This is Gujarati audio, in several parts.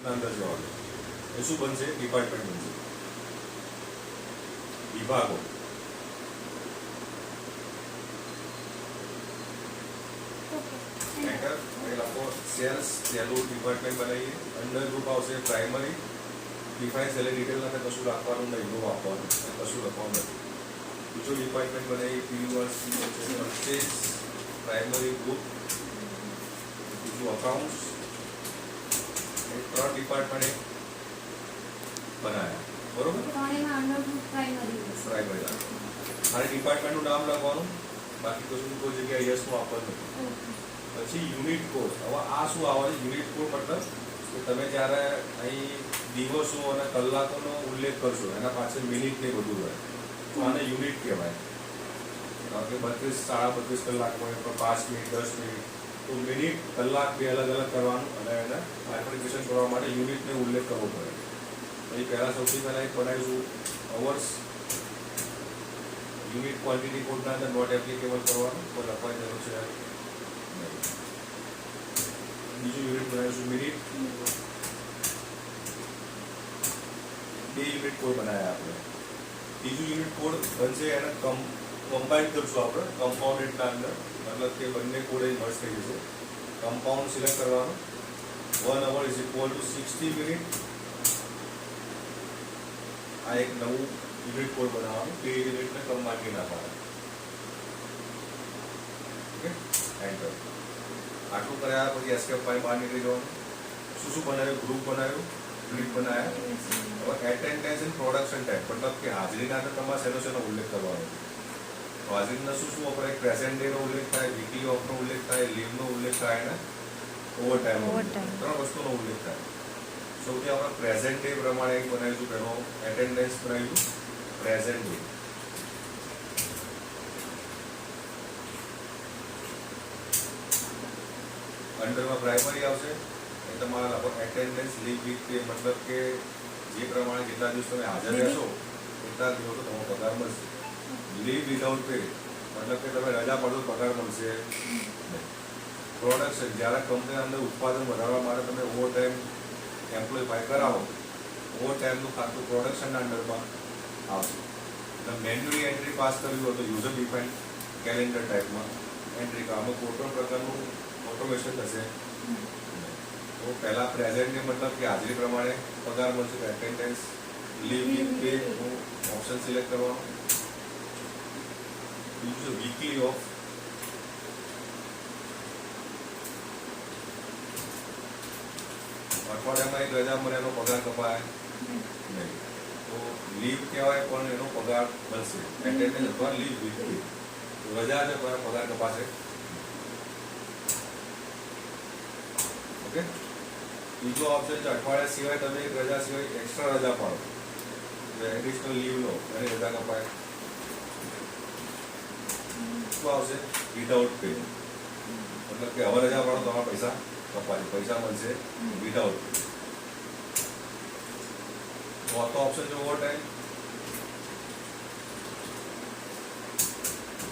અંદર જવાનું એ શું બનશે? ડિપાર્ટમેન્ટ બનશે. વિભાગો. એન્ટર લખો સેલ્સ પહેલું ડિપાર્ટમેન્ટ બનાવીએ. અંડર ગ્રુપ આવશે પ્રાઇમરી. ડિફાઇન સેલરી ડિટેલ નથી, કશું રાખવાનું નહીં, ગ્રુપ આપવાનું કશું લખવાનું નથી. બીજો ડિપાર્ટમેન્ટ બનાવીએ પીયુઆરસી પરચેસ પ્રાઇમરી ગ્રુપ. બીજું અકાઉન્ટ્સ. એ 3 ડિપાર્ટમેન્ટ બનાવ્યા. બરોબર? પ્રાઇમરી અને ડિપાર્ટમેન્ટનું નામ લખવાનું, બાકી કશું કોઈ જગ્યાએ યસનું આપવાનું નથી. પછી યુનિટ કોડ. હવે આ શું આવે છે? યુનિટ કોડ મતલબ કે તમે જ્યારે અહીં દિવસો અને કલાકોનો ઉલ્લેખ કરશો એના પાછળ મિનિટ ને બધું હોય તો આને યુનિટ કહેવાય. કે 32 સાડા 32 કલાક હોય તો 5 મિનિટ 10 મિનિટ તો મિનિટ કલાક બે અલગ અલગ કરવાનું અને એને આઇડેન્ટિફિકેશન કરવા માટે યુનિટને ઉલ્લેખ કરવો પડે. અહીં પહેલાં સૌથી પહેલાં એક બનાવીશું અવર્સ. યુનિટ ક્વોન્ટિટી કોડના અંદર નોટ એપ્લિકેબલ કરવાનું તો લખવાની જરૂર છે. બીજું યુનિટ બનાવીશું મિનિટ. 2 યુનિટ કોડ બનાવ્યા આપણે. ત્રીજું યુનિટ કોડ બનશે એને કમ્બાઇન કરશું આપણે કમ્પાઉન્ડેડના અંદર, મતલબ કે બંને કોડ મર્જ થઈ જશે. કમ્પાઉન્ડ સિલેક્ટ કરવાનું. 1 hour = 60 મિનિટ. આ એક નવું યુનિટ કોડ બનાવવાનું. 2 યુનિટને કમ્બાઇન નાખવાનું. Okay, enter. આટલું કર્યા પછી એસ્કેપ ફાઇલ બહાર નીકળી જવાનું. શું શું બનાવ્યું? ગ્રુપ બનાવ્યું, યુનિટ બનાવ્યા. હવે એટેન્ડન્સ એન્ડ પ્રોડક્શન ટાઈપ મતલબ કે હાજરીના અંદર તમારે શેનો ઉલ્લેખ કરવાનો. હાજરીના શું શું વપરાય? પ્રેઝન્ટ ડેનો ઉલ્લેખ થાય, વીકલી ઓફનો ઉલ્લેખ થાય, લીવનો ઉલ્લેખ થાય અને ઓવરટાઈમનો. 3 વસ્તુનો ઉલ્લેખ થાય. સૌથી આપણે પ્રેઝન્ટ ડે પ્રમાણે એક બનાવીશું. પહેલો એટેન્ડન્સ બનાવીશું પ્રેઝન્ટ ડે. અંડરમાં પ્રાઇમરી આવશે એ તમારા એટેન્ડન્સ લીવ વીક પે મતલબ કે જે પ્રમાણે જેટલા દિવસ તમે હાજર રહેશો એટલા દિવસો તમારો પગાર મળશે. લીવ વિધાઉટ પે મતલબ કે તમે રજા પડો પગાર મળશે. પ્રોડક્શન જ્યારે કંપની અંદર ઉત્પાદન વધારવા માટે તમે ઓવરટાઈમ એમ્પ્લોય ફાઈ કરાવો, ઓવરટાઈમનું ખાતું પ્રોડક્શનના અંડરમાં આવશે. એટલે મેન્યુઅલી એન્ટ્રી પાસ કરવી હોય તો યુઝર ડિફાઇન્ડ કેલેન્ડર ટાઈપમાં એન્ટ્રી કરવામાં કોઈ પણ પ્રકારનું ઓટોમેશન થશે. તો પહેલા પ્રેઝન્ટ ડે મતલબ કે હાજરી પ્રમાણે પગાર મળશે. Attendance leave pay option select કરવાનો. બીજું વીકલી ઓફ. અઠવાડિયામાં એક રજા મળે એનો પગાર કપાય નહીં તો લીવ કહેવાય પણ એનો પગાર મળશે. એટેન્ડન્સ અથવા લીવ વીકલી રજા છે પણ પગાર કપાશે. ઓકે, બીજો ઓપ્શન છે અઠવાડિયા સિવાય તમે એક રજા સિવાય એક્સ્ટ્રા રજા પાડો, એડિશનલ લીવ લો એની રજા કપાય. શું આવશે? વિધાઉટ પે મતલબ કે હવે રજા પાડો તમારા પૈસા કપાય, પૈસા મળશે વિધાઉટ પે. ચોથો ઓપ્શન છે ઓવરટાઈમ.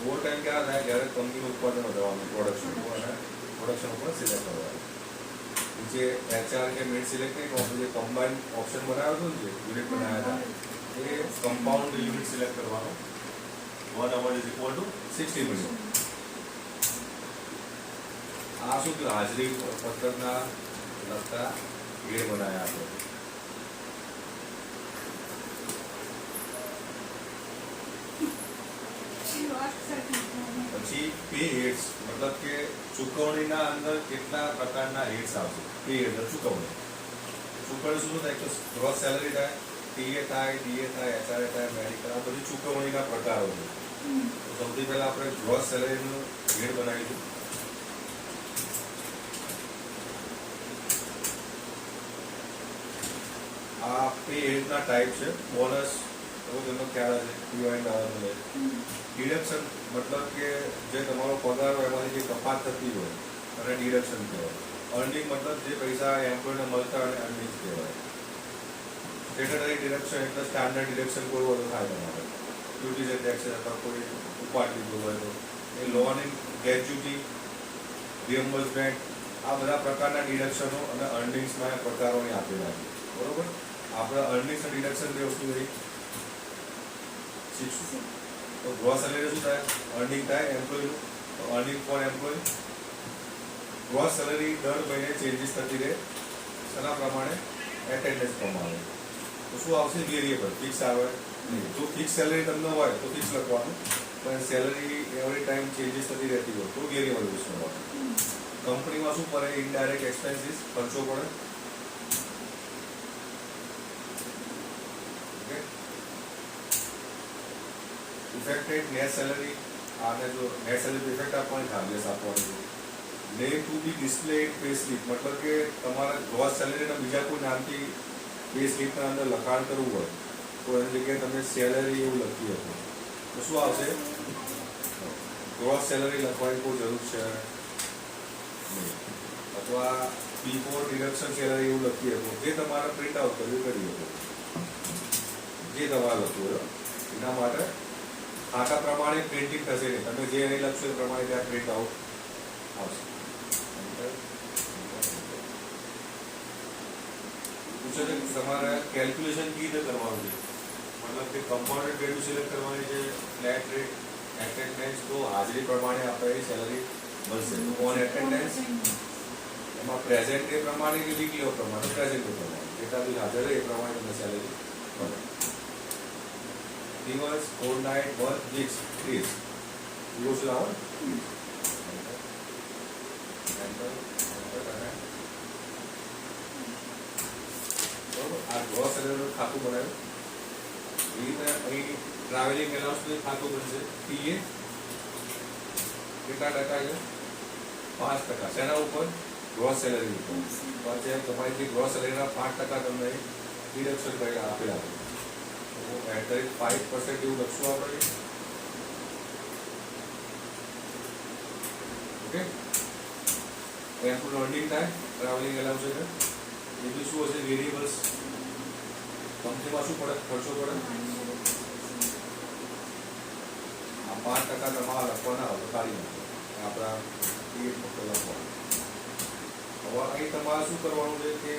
ઓવરટાઈમ ક્યાં થાય? જ્યારે કંપનીનું ઉત્પાદન વધવાનું, પ્રોડક્શન ઉપર સિલેક્ટ કરવાનું. જે એચઆર કે મેડ સિલેક્ટ કરી જે કમ્બાઇન ઓપ્શન બનાવ્યો હતો ને, જે યુનિટ બનાવ્યા હતા એ કમ્પાઉન્ડ યુનિટ સિલેક્ટ કરવાનો. 1 hour = 60 મિનિટ. આ શું કે હાજરી પત્રકના લગતા ગેર બનાવ્યા આપણે. પછી પે હેડ્સ મતલબ કે ચૂકવણીના અંદર કેટલા પ્રકારના હેડ્સ આવશે. પે હેડ ચૂકવણી. ચૂકવણી શું થાય? તો ગ્રોસ સેલરી થાય, ટીએ થાય, ડીએ થાય, એચઆરએ થાય, મેડિકલ, આ બધી ચૂકવણીના પ્રકારો છે. સૌથી પહેલા આપણે ગ્રોસ સેલરીનું હેડ બનાવીશું. આ પે હેડના ટાઈપ છે. બોનસ તેનો ખ્યાલ હશે. પીઓએન્ડ આવે. ડિડક્શન મતલબ કે જે તમારો પગાર હોય એમાંથી જે કપાત થતી હોય અને ડિડક્શન કહેવાય. અર્નિંગ મતલબ જે પૈસા એમ્પ્લોયને મળતા હોય અર્નિંગ કહેવાય. સ્ટેટરી ડિડક્શન એટલે સ્ટાન્ડર્ડ ડિડક્શન કોઈ હોય તો થાય તમારે. ડ્યુટીઝ એન્ડ ટેક્સ અથવા કોઈ ઉપાડ લીધું હોય તો એ લોન ઇન ગ્રેચ્યુટી રિએમ્બર્સમેન્ટ આ બધા પ્રકારના ડિડક્શનો અને અર્નિંગ્સના પ્રકારોને આપેલા છે, બરોબર. આપણે અર્નિંગ્સ અને ડિડક્શન બે વસ્તુ રહી શીખશું. તો ગ્રોસ સેલેરી શું થાય? અર્નિંગ થાય એમ્પ્લોયનું, તો earning for employee. Gross salary દર મહિને ચેન્જીસ થતી રહે, એના પ્રમાણે એટેન્ડન્સ પ્રમાણે. તો શું આવશે? વેરિયેબલ. ફિક્સ આવે નહીં. જો ફિક્સ સેલેરી તમને હોય તો ફિક્સ લખવાનું, પણ સેલરી એવરી ટાઈમ ચેન્જીસ થતી રહેતી હોય તો વેરિયેબલ યુઝ કરવાનું. કંપનીમાં શું પડે? ઇનડાયરેક્ટ એક્સપેન્સીસ, ખર્ચો પડે. ઓકે. ઇફેક્ટેડ નેટ સેલરી, આને જો નેટ સેલરી ઇફેક્ટ આપવાની ચાર્જેસ આપવાની. નેમ ટુ બી ડિસ્પ્લેડ પે સ્લિપ, મતલબ કે તમારા ગ્રોસ સેલરીના બીજા કોઈ નામથી પે સ્લિપના અંદર લખાણ કરવું હોય તો એની જગ્યાએ તમે સેલરી એવું લખી શકો તો શું આવશે? ગ્રોસ સેલરી લખવાની કોઈ જરૂર છે નહીં. અથવા બિફોર ડિડક્શન સેલરી એવું લખી શકો, જે તમારે પ્રિન્ટ આઉટ કરવી કરી શકો, જે તમારે લખવું હોય એના માટે. ખાતા પ્રમાણે પ્રિન્ટિંગ થશે નહીં, તમે જે નહીં લખશો એ પ્રમાણે ત્યાં પ્રિન્ટ આઉટ આવશે. પૂછે છે તમારે કેલ્ક્યુલેશન કેવી રીતે કરવાનું છે, મતલબ કે કમ્પાઉન્ડેડ વેલ્યુ સિલેક્ટ કરવાની છે, ફ્લેટ રેટ, એટેન્ડન્સ. તો હાજરી પ્રમાણે આપણે સેલરી મળશે. તો ઓન એટેન્ડન્સ એમાં પ્રેઝન્ટ ડે પ્રમાણે કે વીકલી ઓફ પ્રમાણે? પ્રેઝન્ટ ડે પ્રમાણે. જેટલા બી હાજર રહે એ પ્રમાણે તમને સેલરી મળે. દિવસ, ફોરનાઇટ, મંથ, વીક્સ, ડેઝ દિવસ આવે. આ ગ્રોસ સેલરીનું ખાતું બનાવ્યું. એ રીતે અહીં ટ્રાવેલિંગ એલાઉન્સનું ખાતું બનશે. પીએ કેટલા ટકા છે? 5%. શેના ઉપર? ગ્રોસ સેલરી ઉપર. પછી તમારી જે ગ્રોસ સેલરીના 5% તમને ડિડક્શન કરી આપેલા છે. તો એટ 5% એવું લખશું આપણે. ઓકે. એમ્પ્લોય અર્નિંગ થાય, ટ્રાવેલિંગ એલાઉન્સ છે. એ બી શું હશે? વેરિયેબલ્સ. કંપનીમાં શું પડે? ખર્ચો પડે. આ 5% તમારા લખવાના હોય તો કાઢી નાખો. આપણા ટિકિટ ફક્ત લખવાનું. હવે અહીં તમારે શું કરવાનું છે કે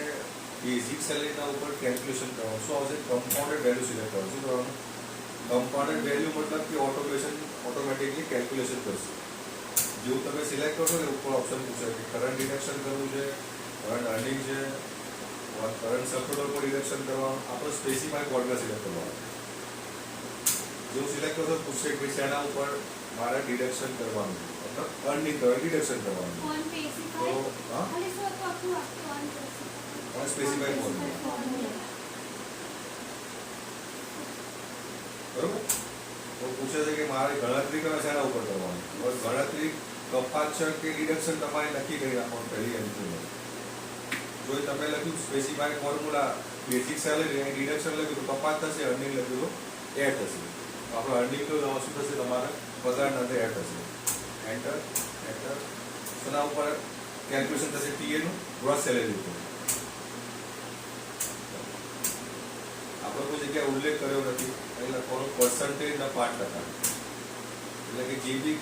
બેઝિક સેલેરીના ઉપર કેલ્ક્યુલેશન કરવાનું. શું આવશે? કમ્પાઉન્ડેડ વેલ્યુ સિલેક્ટ કરવાનું. શું કરવાનું? કમ્પાઉન્ડેડ વેલ્યુ મતલબ કે ઓટોમેટિકલી કેલ્ક્યુલેશન કરશે. જેવું તમે સિલેક્ટ કરશો ને ઉપર ઓપ્શન પૂછે કે કરંટ ડિડક્શન કરવું છે, કરંટ અર્નિંગ છે, કરંટ સબટોટલ પર ડિડક્શન કરવાનું. આપણે સ્પેસિફાઈ ફોર્મ્યુલા સિલેક્ટ કરવાનું. જેવું સિલેક્ટ કરશો પૂછશે કે શેના ઉપર મારે ડિડક્શન કરવાનું, મતલબ અર્નિંગ કરવાનું, ડિડક્શન કરવાનું. તો હા, સ્પેસિફાઈ ફોર્મ્યુલા. બરોબર. તો પૂછે છે કે મારે ગણતરી કરે શેના ઉપર કરવાની. બસ ગણતરી કપાત છે કે ડિડક્શન તમારે નક્કી કરી નાખવાનું પહેલી એન્ટ્રીમાં. જો તમે લખ્યું સ્પેસિફાઈ ફોર્મ્યુલા બેઝિક સેલરી અને ડિડક્શન લખ્યું તો કપાત થશે, અર્નિંગ લખ્યું તો એડ થશે. તો આપણે અર્નિંગ તો શું થશે? તમારે પગારના અંદર એડ થશે. Enter enter. શેના ઉપર કેલ્ક્યુલેશન થશે? ટીએનું ગ્રોસ સેલેરી ઉપર. આપણે કોઈ જગ્યાએ ઉલ્લેખ કર્યો નથી. અહીં લખવાનું પર્સન્ટેજના 5%. એટલે કે જે બી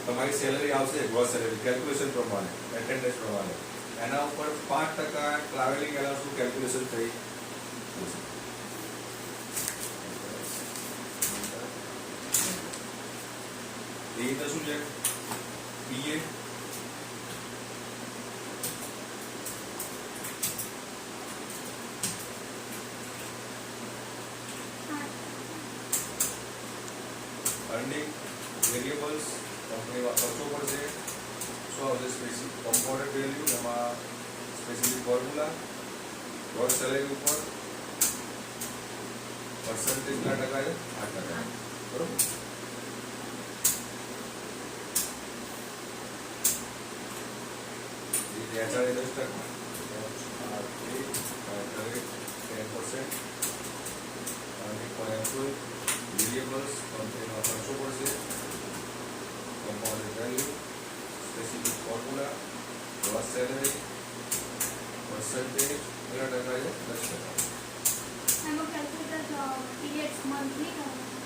તમારી સેલરી આવશે ગ્રોસ સેલરી કેલ્ક્યુલેશન પ્રમાણે, એટેન્ડન્સ પ્રમાણે, એના ઉપર 5% ટ્રાવેલિંગ એલાઉન્સનું કેલ્ક્યુલેશન થઈ જશે. એ રીતે શું છે? પીએ અર્નિંગ, વેરિયેબલ્સ, કંપનીમાં ખર્ચો પડશે. શું આવશે? સ્પેસિફિક કમ્પાઉન્ડેડ વેલ્યુ, એમાં સ્પેસિફિક ફોર્મ્યુલા, ગ્રોસ સેલેરી ઉપર પર્સન્ટેજના ટકા છે 8%. બરોબર. HRA 10%, 10%. Earning for employ, variables, કંપનીમાં ખર્ચો પડશે, compounded value, specific formula, gross salary, percentage કેટલા ટકા છે? 10%.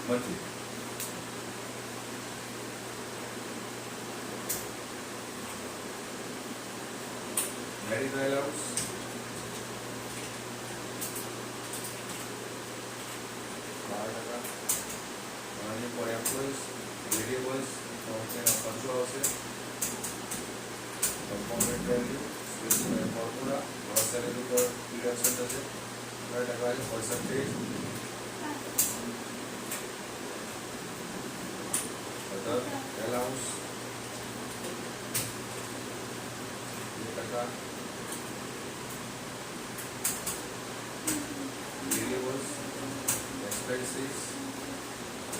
Monthly. salary trial allowance, money for employees, variables, તેના ખર્ચો આવશે, component value, specified formula, gross salary પર deduction થશે, 5% percentage, other allowance, 2%, variables, expenses,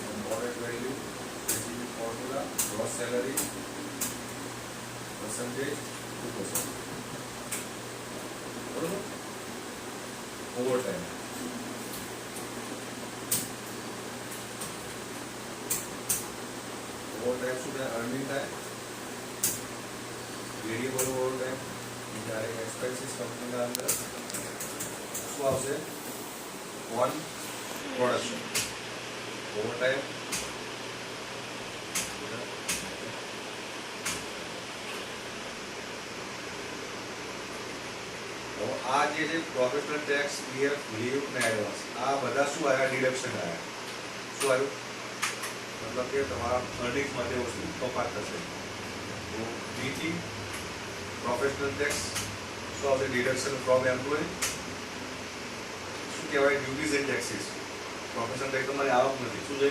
component value, specific formula, gross salary, percentage, 2%. બરોબર? Overtime. Overtime શું થાય? Earning થાય. Variable overtime, indirect expenses કંપનીના અંદર શું આવશે? On production. Overtime. આ જે છે પ્રોફેશનલ ટેક્સ, પીએફ, લીવ ને એડવાન્સ, આ બધા શું આવ્યા? ડિડક્શન આવ્યા. શું આવ્યું? મતલબ કે તમારા અર્નિંગ્સમાંથી વસ્તુ કપાત થશે. તો બીજી પ્રોફેશનલ ટેક્સ શું આવશે? Deduction from employee. શું કહેવાય? Duties and taxes. Professional tax તમારી આવક નથી. શું છે?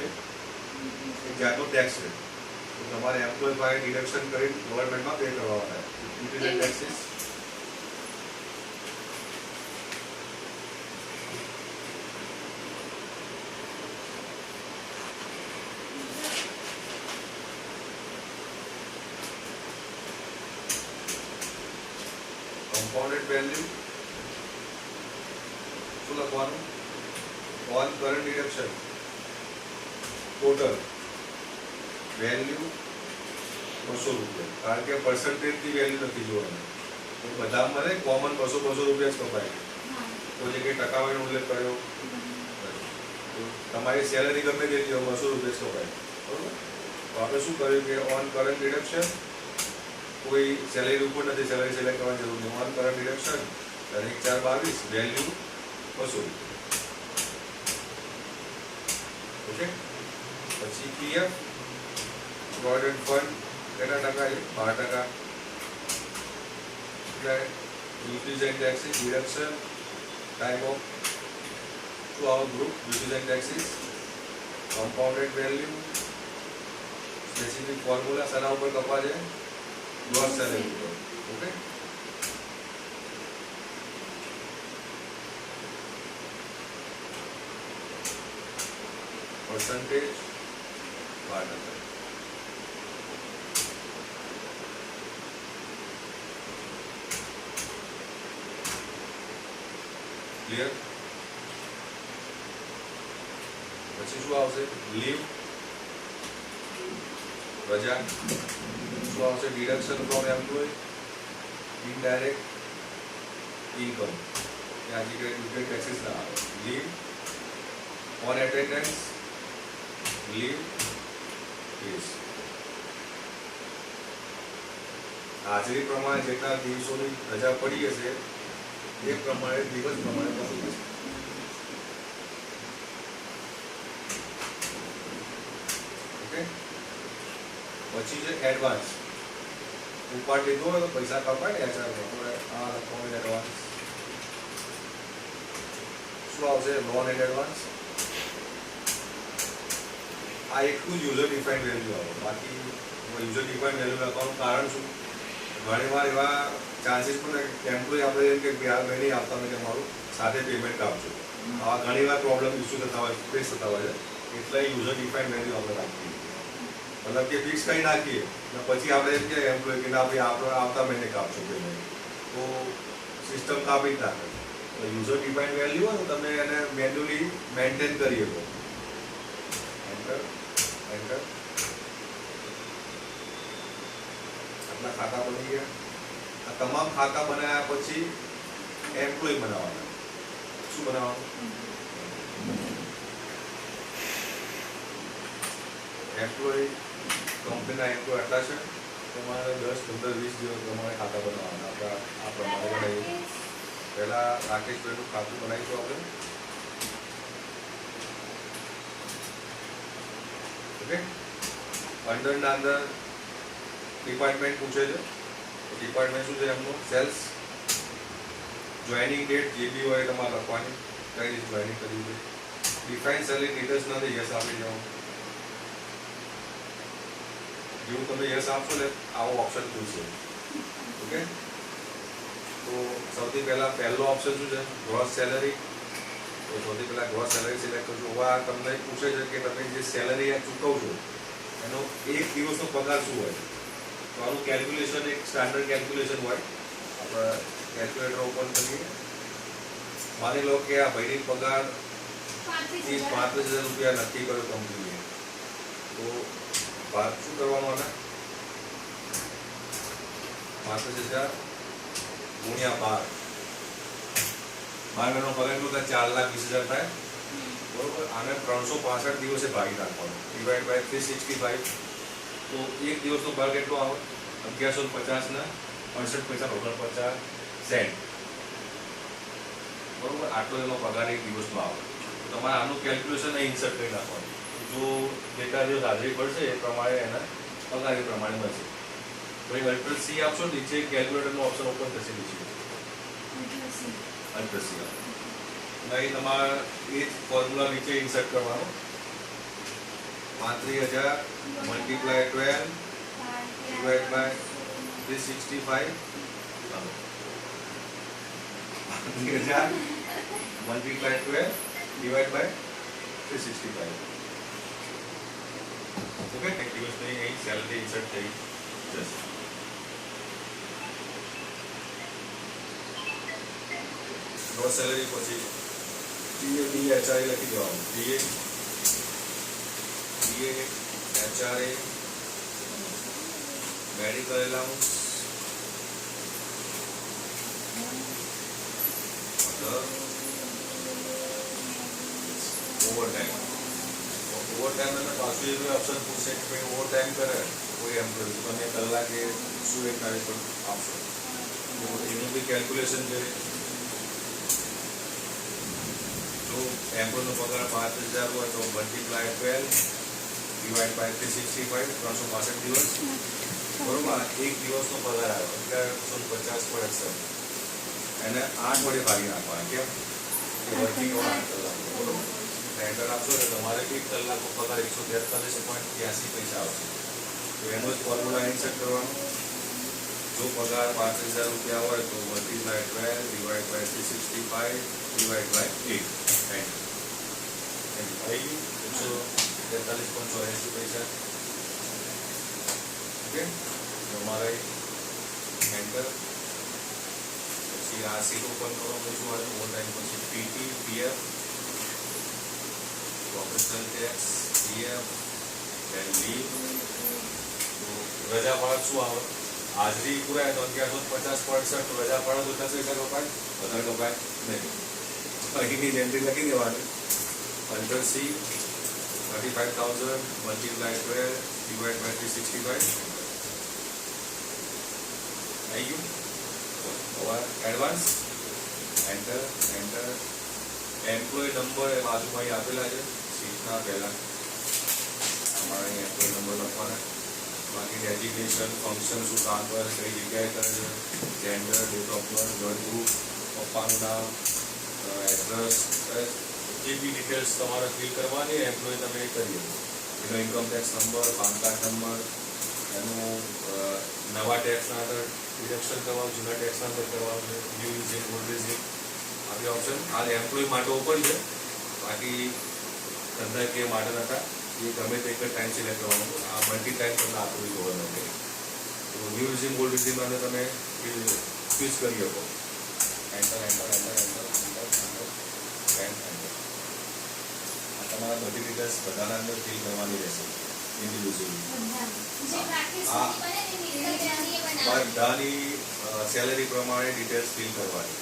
એક જાતનો ટેક્સ છે. તો તમારે એમ્પ્લોય પાસે ડિડક્શન કરી ગવર્મેન્ટમાં પે કરવાના થાય. Duties and taxes. compounded value શું લખવાનું? on current deduction total value 200 રૂપિયા. કારણ કે પર્સન્ટેજની વેલ્યુ નથી જોવાની. તો બધામાં કોમન 200 રૂપિયા જ કપાય. કોઈ જગ્યાએ ટકાવારીનો ઉલ્લેખ કર્યો તો તમારી સેલરી ગમે તે 200 રૂપિયા જ કપાય. બરોબર? તો આપણે શું કર્યું કે ઓન કરંટ ડિડક્શન, કોઈ સેલરી ઉપર નથી, સેલરી સિલેક્ટ કરવાની જરૂર નહીં. ઓન કરંટ ડિડક્શન તારીખ 4/22 વેલ્યુ 200. ઓકે. પછી પીએફ પ્રોવિડન્ટ ફંડ કેટલા ટકા? 12%. Duties and taxes deduction type of to our group duties and taxes. Compounded value specific formula શાના ઉપર કપા છે? gross salary ઉપર. ઓકે. percentage 12%. ક્લિયર? પછી શું આવશે? લીવ, રજા. શું આવશે? Deduction from employ, indirect income. ત્યાં જગ્યાએ ડ્યુટી ટેક્સીસ ના આવે. Leave, on attendance, leave fees. હાજરી પ્રમાણે જેટલા દિવસોની રજા પડી હશે એ પ્રમાણે દિવસ પ્રમાણે પાછું થશે. ઓકે. પછી છે એડવાન્સ. ઉપાડ લીધો હોય તો પૈસા કપાય ને એચઆરમાં. આ લખવાનું એડવાન્સ. શું આવશે? Loan and advance. આ એકલું યુઝર ડિફાઇન્ડ વેલ્યુ આવે. બાકી યુઝર ડિફાઇન્ડ વેલ્યુ લખવાનું કારણ શું? ઘણી વાર એવા ચાન્સીસ પણ એમ્પ્લોય આપણે એમ કે આ મહિને આપતા નથી, અમારું સાથે પેમેન્ટ આપજો. આવા ઘણી વાર પ્રોબ્લેમ ઇસ્યુ થતા હોય, ફેસ થતા હોય છે. એટલે યુઝર ડિફાઇન્ડ વેલ્યુ આપણે રાખીએ. મતલબ કે ફિક્સ કરી નાખીએ અને પછી આપણે એમ કે એમ્પ્લોય કે ના ભાઈ આપણે આવતા મહિને કાપશો પેમેન્ટ, તો સિસ્ટમ કાપી જ નાખે. તો યુઝર ડિફાઇન્ડ વેલ્યુ હોય તો તમે એને મેન્યુઅલી મેન્ટેન કરી શકો. Enter enter. આપણા ખાતા બની ગયા. આ તમામ ખાતા બનાવ્યા પછી એમ્પ્લોય બનાવવાના. શું બનાવવાનું? એમ્પ્લોય, કંપનીના એમ્પ્લોય આટલા છે, તમારે 10, 15, 20 દિવસ પ્રમાણે ખાતા બનાવવાના. આપણે આ પ્રમાણે બનાવીએ. પહેલાં રાકેશભાઈનું ખાતું બનાવીશું આપણે. ઓકે, અંડરના અંદર ડિપાર્ટમેન્ટ પૂછે છે. ડિપાર્ટમેન્ટ શું છે એમનું? સેલ્સ. જોઈનિંગ ડેટ જે બી હોય તમારે લખવાની, કઈ રીતે જોઈનિંગ કરવી છે. ડિફાઇન સેલરી ડિટેલ્સ નથી, યસ આપી જાઓ. જેવું તમે યસ આપશો એટલે આવો ઓપ્શન ખુલશે. ઓકે, તો સૌથી પહેલા પહેલો ઓપ્શન શું છે? Gross salary. તો સૌથી પહેલા ગ્રોસ સેલરી સિલેક્ટ કરજો. હવે આ તમને પૂછે છે કે તમે જે સેલરી ચૂકવશો એનો એક દિવસનો પગાર શું હોય. તો આનું કેલ્ક્યુલેશન એક સ્ટાન્ડર્ડ કેલ્ક્યુલેશન હોય. આપણે કેલ્ક્યુલેટર ઓપન કરીએ. માની લો કે આ ભાઈની પગાર 35,000 રૂપિયા નક્કી કર્યો કંપનીએ. તો ભાગ શું કરવાનો આને? 35,000 ગુણ્યા 12 મહિનાનો પગાર કેટલો થાય? 4,20,000 થાય. બરોબર. આને 365 દિવસે ભાગી નાખવાનો, ડિવાઈડ બાય 365. તો એક દિવસનો ભાગ કેટલો આવે? 1150 ને 68.49 બરોબર. આટલો એનો પગાર એક દિવસનો આવે. તો તમારે આનું કેલ્ક્યુલેશન અહીં ઇન્સર્ટ કરી નાખવાનું. જો જેટલા દિવસ હાજરી પડશે એ પ્રમાણે એના પગાર એ પ્રમાણે મળશે. પછી અલ્ટર સી આપશો, નીચે કેલ્ક્યુલેટરનો ઓપ્શન ઓપન થશે. નીચે અલ્ટર સી આપો. અહીં તમારે એ જ ફોર્મ્યુલા નીચે ઇન્સર્ટ કરવાનો. 35,000 multiply 12 divide by 365. 35,000 multiply 12 divide by 365. Okay, એક દિવસની અહીં સેલરી ઇન્સર્ટ થઈ જશે. ગ્રોસ સેલરી પછી ડીએ એચઆરએ લખી દેવાનું. DA HRA medical allowance overtime. Overtime અને પાછું એવી ઓપ્શન પૂછે કે ભાઈ ઓવરટાઈમ કરે કોઈ એમ્પ્લોય, તમે કલાકે શું એક તારીખ પર આપશો. એનું બી કેલ્ક્યુલેશન છે. જો એમ્પ્લોયનો પગાર 5,000 હોય તો મલ્ટીપ્લાય 12 ડિવાઈડ બાય 365, 365 દિવસ. બરોબર. એક દિવસનો પગાર આવ્યો એટલે 150 પડે છે. એને 8 વડે ભાગી નાખવાના. કેમ? કે વર્કિંગ 8 કલાક. બરોબર. એન્ટર આપશો એટલે તમારે એક કલાકનો પગાર 143.83 પૈસા આવશે. તો એનો જ ફોર્મ્યુલા ઇન્સર્ટ કરવાનો. જો પગાર 5,000 રૂપિયા હોય તો multiply 12 divide by 365 divide by 8. આવી ગયું 143.84 પૈસા. ઓકે, તમારે એન્ટર. પછી આ સીટ ઓપન કરો. પછી ઓવરટાઈમ પછી PT, PF, professional tax, PF, then leave. તો રજા પાડત શું આવે? હાજરી પૂરાય તો 1150 તો રજા પાડો તો 10 પૈસા કપાય, વધારે કપાય નહીં. અહીંની જ એન્ટ્રી લખી દેવાની. Under C 35,000 multiply 12 divide by 365. આવી ગયું. હવે એડવાન્સ એન્ટર. એમ્પ્લોય નંબર એ બાજુમાં આપેલા છે સીટના પહેલા. તમારે એમ્પ્લોય નંબર લખવાના. બાકી ડેઝિગ્નેશન, ફંક્શન, શું કામ કરે, કઈ જગ્યાએ કરે છે, gender, date of birth, blood group, પપ્પાનું નામ, એડ્રેસ, જે બી ડિટેલ્સ તમારે ફિલ કરવાની એમ્પ્લોય તમે એ કરીએ. એનો income tax number, PAN card number, એનું નવા ટેક્સના અંદર ડિડક્શન કરવાનું, જૂના ટેક્સના અંદર કરવાનું છે, ન્યૂ રિઝિમ, ઓલ્ડ રિઝિમ. આવી ઓપ્શન હાલ એમ્પ્લોય માટે ઓપન છે. બાકી ધંધાકીય માટે નતા. એ ગમે તે એક જ ટાઈમ સિલેક્ટ કરવાનું. આ મલ્ટી ટાઈમ તમને આપણું જોવા નથી. તો ન્યૂ રિઝિમ, ઓલ્ડ રિઝિમ અને તમે સ્વિચ કરી શકો. એન્ટર. આ તમારા બધી ડિટેલ્સ બધાના અંદર ફિલ કરવાની રહેશે ઇન્ડિવિજ્યુઅલી. બધાની સેલરી પ્રમાણે ડિટેલ્સ ફિલ કરવાની.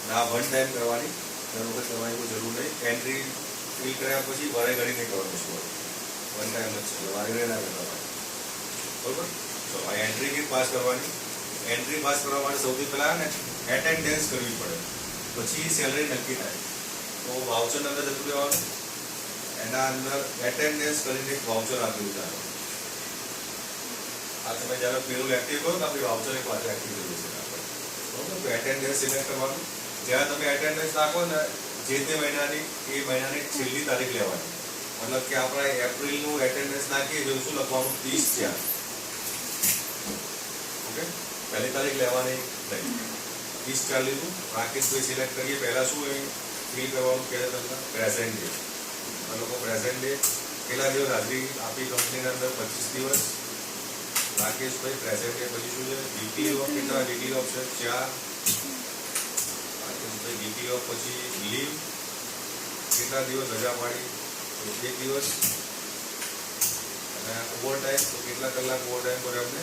ના વન ટાઈમ કરવાની, દર વખત કરવાની કોઈ જરૂર નહીં. એન્ટ્રી ફિલ કર્યા પછી વારે ઘડી નહીં કરવાનું છે. વન ટાઈમ જ છે, વારે ઘડી ના કરવાની. બરોબર. તો આ એન્ટ્રી કી પાસ કરવાની. એન્ટ્રી પાસ કરવા માટે સૌથી પહેલા ને એટેન્ડન્સ કરવી પડે, પછી સેલરી નક્કી થાય. તો વાઉચર અંદર જતું રહેવાનું, એના અંદર એટેન્ડન્સ કરીને એક વાઉચર આપેલું છે. આ તમે જ્યારે પેલું એક્ટિવ કરો તો આપણી વાઉચર એક પાછળ એક્ટિવ થઈ જશે આપણે. બરોબર, તો એટેન્ડન્સ સિલેક્ટ કરવાનું. જ્યારે તમે એટેન્ડન્સ નાખો ને જે તે મહિનાની એ મહિનાની છેલ્લી તારીખ લેવાની. મતલબ કે આપણે એપ્રિલનું એટેન્ડન્સ નાખીએ તો શું લખવાનું? 30/4. ઓકે, પહેલી તારીખ લેવાની નહીં. 30/4 લીધું. રાકેશભાઈ સિલેક્ટ કરીએ. પહેલા શું એ ફિલ કરવાનું કહે તમને? Present day. લોકો પ્રેઝન્ટ ડે કેટલા દિવસ હાજરી આપી કંપનીની અંદર? 25 દિવસ. રાકેશભાઈ પ્રેઝન્ટ ડે પછી શું છે? Weekly of. કેટલા વીકલી ઓફ છે? 4. રાકેશભાઈ વીકલી ઓફ પછી લીવ કેટલા દિવસ રજા પાડી? 1 દિવસ. અને ઓવર ટાઈમ તો કેટલા કલાક ઓવર ટાઈમ પર આપણે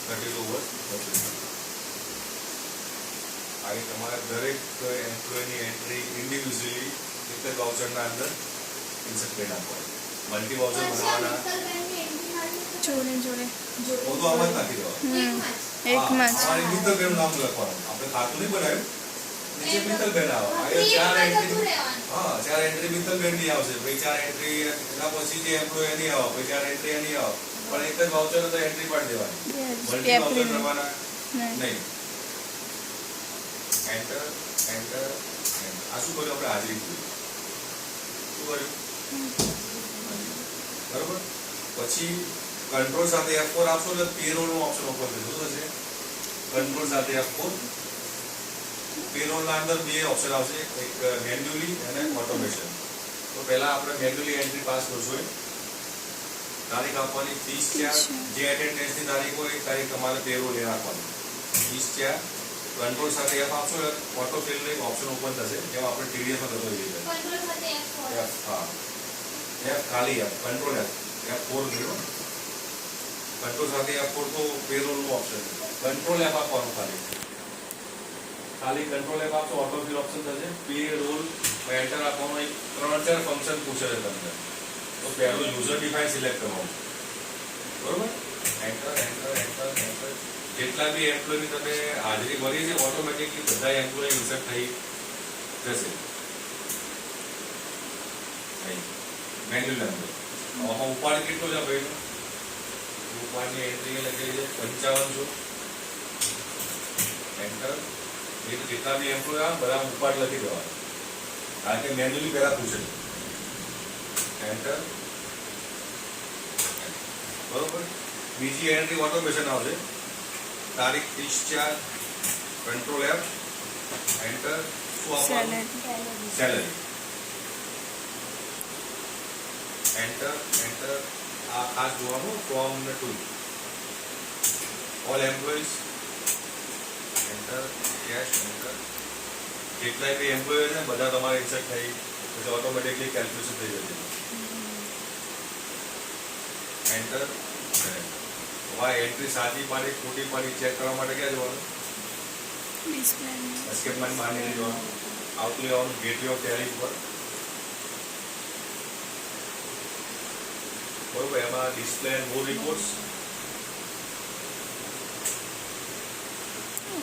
32 અવર્સ. આ તમારા દરેક એમ્પ્લોયની એન્ટ્રી ઇન્ડિવિજ્યુઅલી એક જ વાઉચરના અંદર ઇન્સર્ટ કરી નાખવાની. મલ્ટી વાઉચર બનાવવાના જોડે તો આમ જ નાખી દેવાનું. એકમાં જ અમારી મિત્તલબેનનું નામ લખવાનું. આપણે ખાતું નહીં બનાવ્યું, નીચે મિત્તલબેન આવે. ચાર એન્ટ્રી, હા 4 એન્ટ્રી મિત્તલબેનની આવશે. પછી 4 એન્ટ્રી એના પછી જે એમ્પ્લોય એની આવે, પછી 4 એન્ટ્રી એની આવે. પણ એક જ વાઉચર તો એન્ટ્રી પાડી દેવાની. મલ્ટી વાઉચર કરવાના નહીં. Enter enter. આ શું કર્યું આપણે? હાજરી પૂરી. શું કર્યું? બરોબર. પછી કંટ્રોલ સાથે F4 આપશો એટલે પેરોલ નું ઓપ્શન ઓપન થશે. શું થશે? કંટ્રોલ સાથે F4. પેરોલ ના અંદર 2 ઓપ્શન આવશે, એક મેન્યુઅલી અને ઓટોમેશન. તો પહેલા આપણે મેન્યુઅલી એન્ટ્રી પાસ કરશું. તારીખ આપવાની 30/4. જે એટેન્ડન્સની તારીખ હોય એ તારીખ તમારે પેરોલ એ રાખવાની. 30/4. કંટ્રોલ સાથે F આપશો એટલે ઓટો ફિલ નું ઓપ્શન ઓપન થશે. જેમ આપણે TDS માં થતો હોય છે. કંટ્રોલ સાથે F4. હા, F ખાલી F, કંટ્રોલ F4 કર્યો. કંટ્રોલ સાથે F4 તો પેરોલ નું ઓપ્શન. કંટ્રોલ F આપવાનું ખાલી કંટ્રોલ F આપશો ઓટો ફિલ ઓપ્શન થશે. પેરોલ એન્ટર આપવાનું. 3-4 ફંક્શન પૂછે છે તમને. તો પહેલું યુઝર ડિફાઇન સિલેક્ટ કરવાનું. બરોબર. Enter enter enter enter. જેટલા બી એમ્પ્લોયની તમે હાજરી ભરી છે ઓટોમેટિકલી બધા એમ્પ્લોય ઇન્સર્ટ થઈ જશે. મેન્યુઅલ અંદર આમાં ઉપાડ કેટલો છે ભાઈ? ઉપાડની એન્ટ્રી લખેલી છે 55. એન્ટર. એ તો જેટલા બી એમ્પ્લોય આવે બધા ઉપાડ લખી દેવા, કારણ કે મેન્યુઅલી પહેલા પૂછે. એન્ટર. બરોબર. બીજી એન્ટ્રી ઓટોમેશન આવશે. તારીખ 30/4. Control F. એન્ટર. શું આપવાનું? સેલરી. Enter enter. આ ખાસ જોવાનું ફ્રોમ ને to all employees. Enter cash. Enter. જેટલા બી એમ્પ્લોય છે બધા તમારે ઇન્સર્ટ થઈ પછી ઓટોમેટિકલી કેલ્ક્યુલેશન થઈ જશે. એન્ટર. આ એન્ટ્રી સાચી પાડી ખોટી પાડી ચેક કરવા માટે ક્યાં જવાનું? એસ્કેપ માં બહાર નીકળી જવાનું. આવતું લેવાનું ગેટવે ઓફ ટેલી પર. બરોબર. એમાં ડિસ્પ્લે એન્ડ મોર રિપોર્ટ્સ.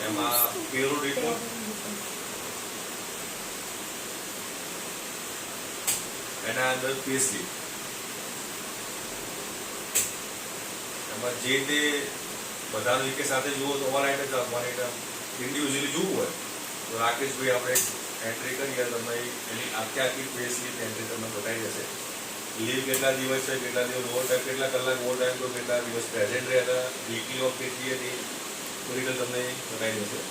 એમાં પેરોલ રિપોર્ટ. એના અંદર પે સ્લિપ. એમાં જે તે બધાનું એક સાથે જુઓ તો ઓલ આઈટમ આપવાની. ઇન્ડિવિજ્યુઅલી જોવું હોય તો રાકેશભાઈ આપણે એન્ટ્રી કરીએ તમને એની આખી પે સ્લિપ એન્ટ્રી તમને બતાવી જશે. લીવ કેટલા દિવસ છે, કેટલા દિવસ ઓવર ટાઈમ, કેટલા કલાક ઓવર ટાઈમ તો કેટલા દિવસ પ્રેઝન્ટ રહ્યા હતા, વીકલી ઓફ કેટલી હતી, પૂરી તમને બતાવી દેશે.